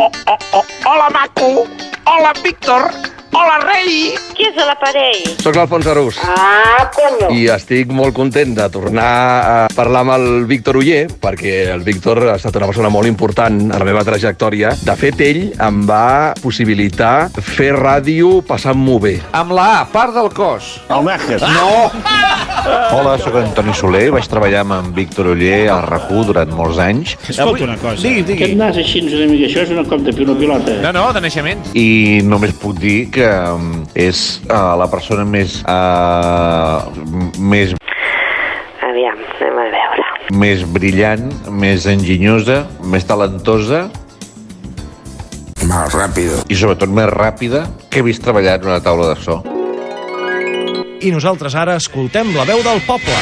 Hola, maco! Hola, Víctor! Hola, rei! Qui és a l'aparell? Soc l'Alfons Arús. Coño! I estic molt content de tornar a parlar amb el Víctor Oller, perquè el Víctor ha estat una persona molt important a la meva trajectòria. De fet, ell em va possibilitar fer ràdio passant-m'ho bé. Amb la A, part del cos. El Mejes. No! Hola, sóc Antoni Soler, vaig treballar amb en Víctor Oller al RAC1 durant molts anys. Escolta una cosa. Digui. Aquest nas així una mica, això és una cop de pilota. No, de naixement. I només puc dir que és la persona més Aviam, anem a veure. més brillant, més enginyosa, més talentosa Más rápido. i sobretot més ràpida que he vist treballar en una taula de so. I nosaltres ara escoltem la veu del poble.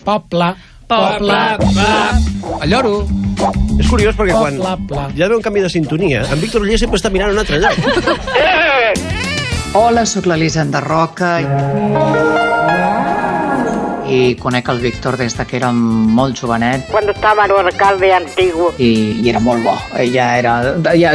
Poble, poble, el lloro. És curiós perquè quan hi ha d'haver un canvi de sintonia, en Víctor Oller sempre està mirant un altre lloc. Hola, sóc l'Elisenda Roca i conec el Víctor des de que era molt jovenet Cuando estaba el alcalde antiguo. i era molt bo.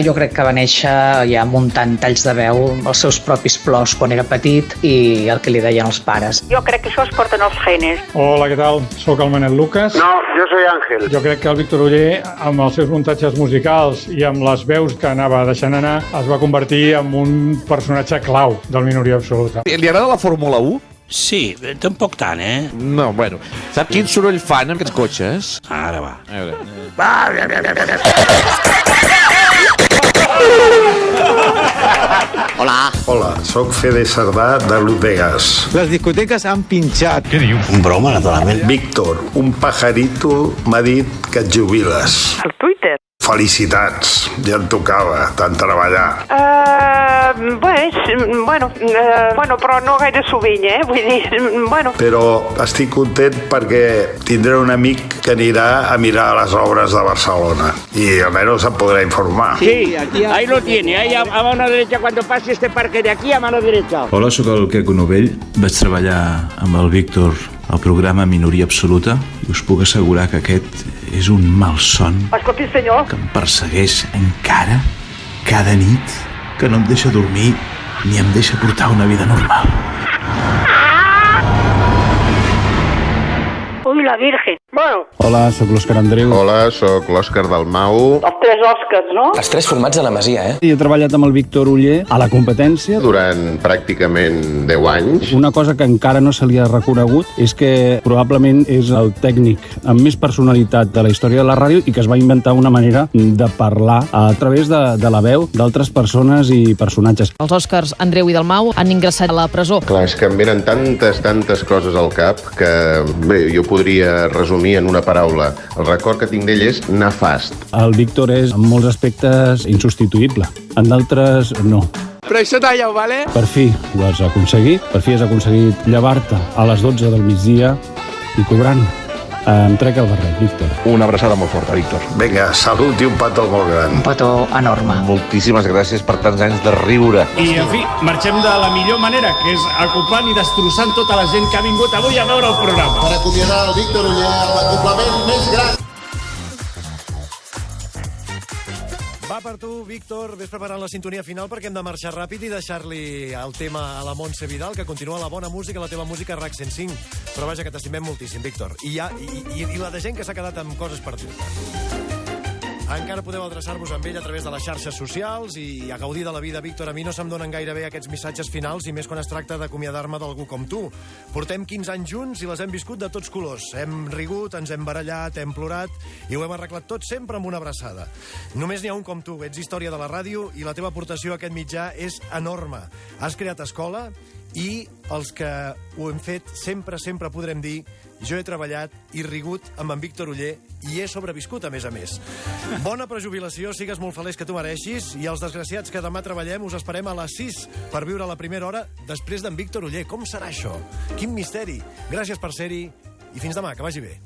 Jo crec que va néixer ja muntant talls de veu, els seus propis plors quan era petit i el que li deien els pares. Jo crec que això es porten els genes. Hola, què tal? Soc el Manel Lucas. No, yo soy Ángel. Jo crec que el Víctor Oller, amb els seus muntatges musicals i amb les veus que anava deixant anar, es va convertir en un personatge clau del Minoria Absoluta. Li agrada la Fórmula 1? Sí, tampoc tant, eh? No, bueno. Sap quin soroll fan aquests cotxes? Ara va. A veure. Hola, soc Fede Sardà de Las Vegas. Les discoteques han pinxat. Broma, naturalment. Víctor, un pajarito m'ha dit que et jubiles. Al Twitter? Felicitats, ja em tocava, tant treballar. Bueno, però no gaire sovint, Vull dir, bueno. Però estic content perquè tindré un amic que anirà a mirar les obres de Barcelona i almenys em podrà informar. Sí, ahí lo tiene, ahí a mano derecha cuando pase este parque de aquí a mano derecha. Hola, sóc el Queco Novell. Vaig treballar amb el Víctor al programa Minoria Absoluta i us puc assegurar que aquest és un malson Escolti, senyor. que em persegueix encara cada nit, que no em deixa dormir ni em deixa portar una vida normal. Ui, la Virgen. Bueno, Hola, sóc l'Òscar Andreu. Hola, sóc l'Òscar Dalmau. els 3 Òscars, no? Els 3 formats a la Masia, I he treballat amb el Víctor Oller a la competència. Durant pràcticament 10 anys. Una cosa que encara no se li ha reconegut és que probablement és el tècnic amb més personalitat de la història de la ràdio i que es va inventar una manera de parlar a través de la veu d'altres persones i personatges. Els Òscars Andreu i Dalmau han ingressat a la presó. Clar, és que em venen tantes coses al cap que, bé, jo podria resumir en una paraula. El record que tinc d'ell és nefast. El Víctor és en molts aspectes insubstituïble, en d'altres no. Però això tallau, vale? Per fi ho has aconseguit, per fi has aconseguit llevar-te a les 12 del migdia i cobrant. Em trec el barret, Víctor. Una abraçada molt forta, Víctor. Vinga, salut i un petó molt gran. Un petó enorme. Moltíssimes gràcies per tants anys de riure. I, en fi, marxem de la millor manera, que és acoplant i destrossant tota la gent que ha vingut avui a veure el programa. Per acomiadar el Víctor Oller a l'acoplament més gran. Va per tu, Víctor. Ves preparant la sintonia final perquè hem de marxar ràpid i deixar-li el tema a la Montse Vidal, que continua la bona música, la teva música RAC 105. Però vaja, que t'estimem moltíssim, Víctor. I la de gent que s'ha quedat amb coses per dir-te. Encara podeu adreçar-vos amb ell a través de les xarxes socials i a gaudir de la vida, Víctor. A mi no se'm donen gaire bé aquests missatges finals i més quan es tracta d'acomiadar-me d'algú com tu. Portem 15 anys junts i les hem viscut de tots colors. Hem rigut, ens hem barallat, hem plorat i ho hem arreglat tot sempre amb una abraçada. Només n'hi ha un com tu. Ets història de la ràdio i la teva aportació a aquest mitjà és enorme. Has creat escola i els que ho hem fet sempre podrem dir jo he treballat i rigut amb en Víctor Oller i he sobreviscut, a més. Bona prejubilació, sigues molt feliç que tu mereixis i els desgraciats que demà treballem us esperem a les 6 per viure la primera hora després d'en Víctor Oller. Com serà això? Quin misteri. Gràcies per ser-hi i fins demà, que vagi bé.